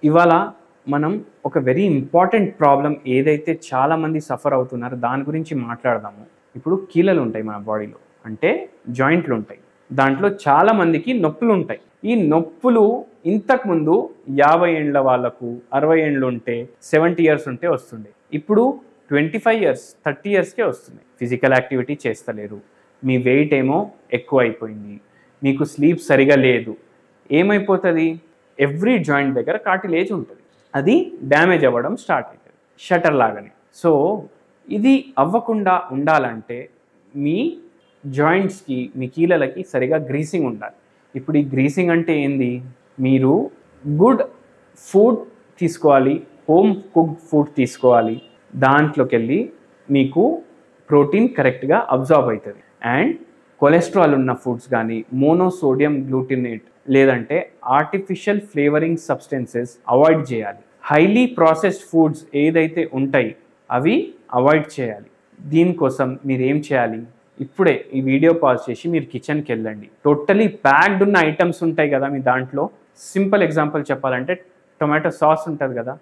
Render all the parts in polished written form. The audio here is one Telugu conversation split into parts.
ఇవాళ మనం ఒక వెరీ ఇంపార్టెంట్ ప్రాబ్లం ఏదైతే చాలామంది సఫర్ అవుతున్నారో దాని గురించి మాట్లాడదాము. ఇప్పుడు కీళ్ళలు ఉంటాయి మన బాడీలో, అంటే జాయింట్లు ఉంటాయి. దాంట్లో చాలామందికి నొప్పులు ఉంటాయి. ఈ నొప్పులు ఇంతకుముందు 50 ఏండ్ల వాళ్ళకు, 60 ఏండ్లు ఉంటే, 70 ఇయర్స్ ఉంటే వస్తుండే. ఇప్పుడు 25 ఇయర్స్, 30 ఇయర్స్కే వస్తున్నాయి. ఫిజికల్ యాక్టివిటీ చేస్తలేరు, మీ వెయిట్ ఏమో ఎక్కువ అయిపోయింది, మీకు స్లీప్ సరిగా లేదు. ఏమైపోతుంది? ఎవ్రీ జాయింట్ దగ్గర కార్టిలేజ్ ఉంటుంది, అది డ్యామేజ్ అవ్వడం స్టార్ట్ అవుతుంది, షటర్ లాగానే. సో ఇది అవ్వకుండా ఉండాలంటే మీ జాయింట్స్కి, మీ కీళ్ళకి సరిగా గ్రీసింగ్ ఉండాలి. ఇప్పుడు ఈ గ్రీసింగ్ అంటే ఏంది? మీరు గుడ్ ఫుడ్ తీసుకోవాలి, హోమ్ కుక్డ్ ఫుడ్ తీసుకోవాలి. దాంట్లోకి వెళ్ళి మీకు ప్రోటీన్ కరెక్ట్గా అబ్జార్బ్ అవుతుంది. అండ్ కొలెస్ట్రాల్ ఉన్న ఫుడ్స్ కానీ, మోనోసోడియం గ్లూటినేట్ లేదంటే ఆర్టిఫిషియల్ ఫ్లేవరింగ్ సబ్స్టెన్సెస్ అవాయిడ్ చేయాలి. హైలీ ప్రాసెస్డ్ ఫుడ్స్ ఏదైతే ఉంటాయి అవి అవాయిడ్ చేయాలి. దీనికోసం మీరు ఏం చేయాలి? ఇప్పుడే ఈ వీడియో పాజ్ చేసి మీరు కిచెన్కి వెళ్ళండి. టోటలీ ప్యాక్డ్ ఉన్న ఐటమ్స్ ఉంటాయి కదా మీ దాంట్లో. సింపుల్ ఎగ్జాంపుల్ చెప్పాలంటే టొమాటో సాస్ ఉంటుంది కదా,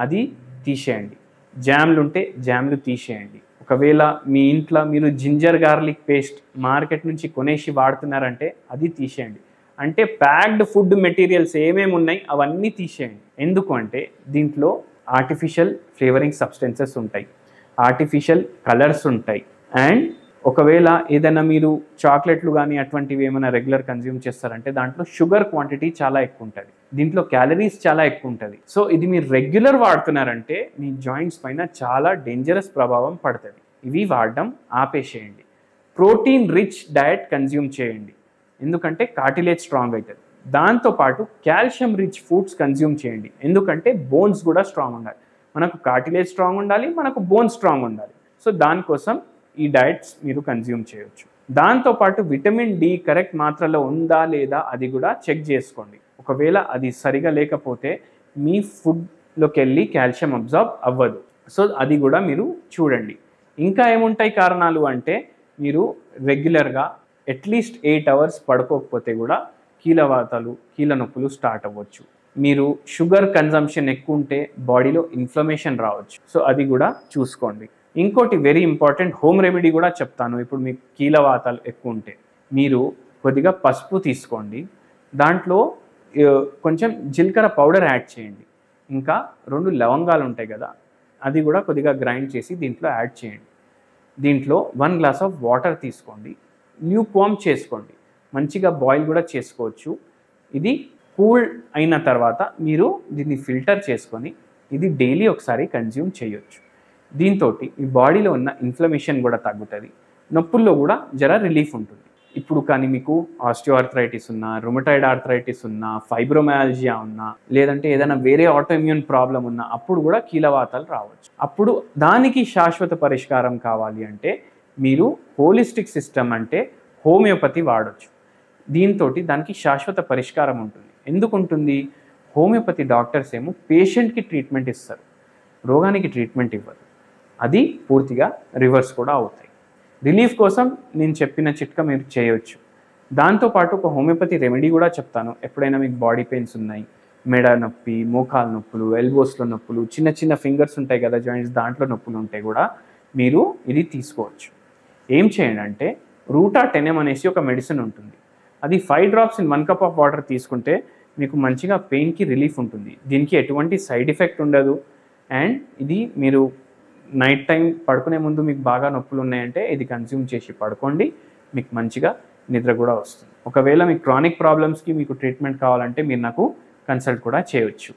అది తీసేయండి. జామ్లు ఉంటే జామ్లు తీసేయండి. ఒకవేళ మీ ఇంట్లో మీరు జింజర్ గార్లిక్ పేస్ట్ మార్కెట్ నుంచి కొనేసి వాడుతున్నారంటే అది తీసేయండి. అంటే ప్యాక్డ్ ఫుడ్ మెటీరియల్స్ ఏమేమి ఉన్నాయి అవన్నీ తీసేయండి. ఎందుకు అంటే దీంట్లో ఆర్టిఫిషియల్ ఫ్లేవరింగ్ సబ్స్టెన్సెస్ ఉంటాయి, ఆర్టిఫిషియల్ కలర్స్ ఉంటాయి. అండ్ ఒకవేళ ఏదైనా మీరు చాక్లెట్లు కానీ అటువంటివి ఏమైనా రెగ్యులర్ కన్జ్యూమ్ చేస్తారంటే దాంట్లో షుగర్ క్వాంటిటీ చాలా ఎక్కువ ఉంటుంది, దీంట్లో క్యాలరీస్ చాలా ఎక్కువ ఉంటుంది. సో ఇది మీరు రెగ్యులర్ వాడుతున్నారంటే మీ జాయింట్స్ పైన చాలా డేంజరస్ ప్రభావం పడుతుంది. ఇవి వాడడం ఆపేసేయండి. ప్రోటీన్ రిచ్ డయట్ కన్జ్యూమ్ చేయండి, ఎందుకంటే కార్టిలేజ్ స్ట్రాంగ్ అవుతుంది. దాంతోపాటు కాల్షియం రిచ్ ఫుడ్స్ కన్జ్యూమ్ చేయండి, ఎందుకంటే బోన్స్ కూడా స్ట్రాంగ్ ఉండాలి. మనకు కార్టిలేజ్ స్ట్రాంగ్ ఉండాలి, మనకు బోన్స్ స్ట్రాంగ్ ఉండాలి. సో దానికోసం ఈ డయట్స్ మీరు కన్జ్యూమ్ చేయొచ్చు. దాంతోపాటు విటమిన్ డి కరెక్ట్ మాత్రలో ఉందా లేదా అది కూడా చెక్ చేసుకోండి. ఒకవేళ అది సరిగా లేకపోతే మీ ఫుడ్లోకి వెళ్ళి కాల్షియం అబ్జార్బ్ అవ్వదు. సో అది కూడా మీరు చూడండి. ఇంకా ఏముంటాయి కారణాలు అంటే మీరు రెగ్యులర్గా అట్లీస్ట్ 8 అవర్స్ పడుకోకపోతే కూడా కీళ్ళవాతాలు, కీళ్ళ నొప్పులు స్టార్ట్ అవ్వచ్చు. మీరు షుగర్ కన్జంప్షన్ ఎక్కువ ఉంటే బాడీలో ఇన్ఫ్లమేషన్ రావచ్చు. సో అది కూడా చూసుకోండి. ఇంకోటి వెరీ ఇంపార్టెంట్ హోమ్ రెమెడీ కూడా చెప్తాను. ఇప్పుడు మీకు కీళ్ళవాతాలు ఎక్కువ ఉంటే మీరు కొద్దిగా పసుపు తీసుకోండి, దాంట్లో కొంచెం జీలకర్ర పౌడర్ యాడ్ చేయండి, ఇంకా 2 లవంగాలు ఉంటాయి కదా అది కూడా కొద్దిగా గ్రైండ్ చేసి దీంట్లో యాడ్ చేయండి. దీంట్లో 1 గ్లాస్ ఆఫ్ వాటర్ తీసుకోండి, ల్యూక్ వార్మ్ చేసుకోండి, మంచిగా బాయిల్ కూడా చేసుకోవచ్చు. ఇది కూల్ అయిన తర్వాత మీరు దీన్ని ఫిల్టర్ చేసుకొని ఇది డైలీ ఒకసారి కన్జ్యూమ్ చేయొచ్చు. దీంతో మీ బాడీలో ఉన్న ఇన్ఫ్లమేషన్ కూడా తగ్గుతుంది, నొప్పుల్లో కూడా జర రిలీఫ్ ఉంటుంది. ఇప్పుడు కానీ మీకు ఆస్టియోఆర్థరైటిస్ ఉన్నా, రుమటాయిడ్ ఆర్థరైటిస్ ఉన్నా, ఫైబ్రోమయాల్జియా ఉన్నా, లేదంటే ఏదైనా వేరే ఆటోఇమ్యూన్ ప్రాబ్లం ఉన్నా అప్పుడు కూడా కీళ్ళవాతాలు రావచ్చు. అప్పుడు దానికి శాశ్వత పరిష్కారం కావాలి అంటే మీరు హోలిస్టిక్ సిస్టమ్ అంటే హోమియోపతి వాడచ్చు. దీంతో దానికి శాశ్వత పరిష్కారం ఉంటుంది. ఎందుకు ఉంటుంది? హోమియోపతి డాక్టర్స్ ఏమో పేషెంట్కి ట్రీట్మెంట్ ఇస్తారు, రోగానికి ట్రీట్మెంట్ ఇవ్వరు. అది పూర్తిగా రివర్స్ కూడా అవుతాయి. రిలీఫ్ కోసం నేను చెప్పిన చిట్కా మీరు చేయొచ్చు. దాంతోపాటు ఒక హోమియోపతి రెమెడీ కూడా చెప్తాను. ఎప్పుడైనా మీకు బాడీ పెయిన్స్ ఉన్నాయి, మెడ నొప్పి, మోకాలు నొప్పులు, ఎల్బోస్లో నొప్పులు, చిన్న చిన్న ఫింగర్స్ ఉంటాయి కదా జాయింట్స్, దాంట్లో నొప్పులు ఉంటాయి కూడా మీరు ఇది తీసుకోవచ్చు. ఏం చేయండి అంటే రూటాటెనమ్ అనేసి ఒక మెడిసిన్ ఉంటుంది, అది 5 drops in 1 cup of water తీసుకుంటే మీకు మంచిగా పెయిన్కి రిలీఫ్ ఉంటుంది. దీనికి ఎటువంటి సైడ్ ఎఫెక్ట్ ఉండదు. అండ్ ఇది మీరు నైట్ టైం పడుకునే ముందు మీకు బాగా నొప్పులు ఉన్నాయంటే ఇది కన్జ్యూమ్ చేసి పడుకోండి, మీకు మంచిగా నిద్ర కూడా వస్తుంది. ఒకవేళ మీకు క్రానిక్ ప్రాబ్లమ్స్కి మీకు ట్రీట్మెంట్ కావాలంటే మీరు నాకు కన్సల్ట్ కూడా చేయవచ్చు.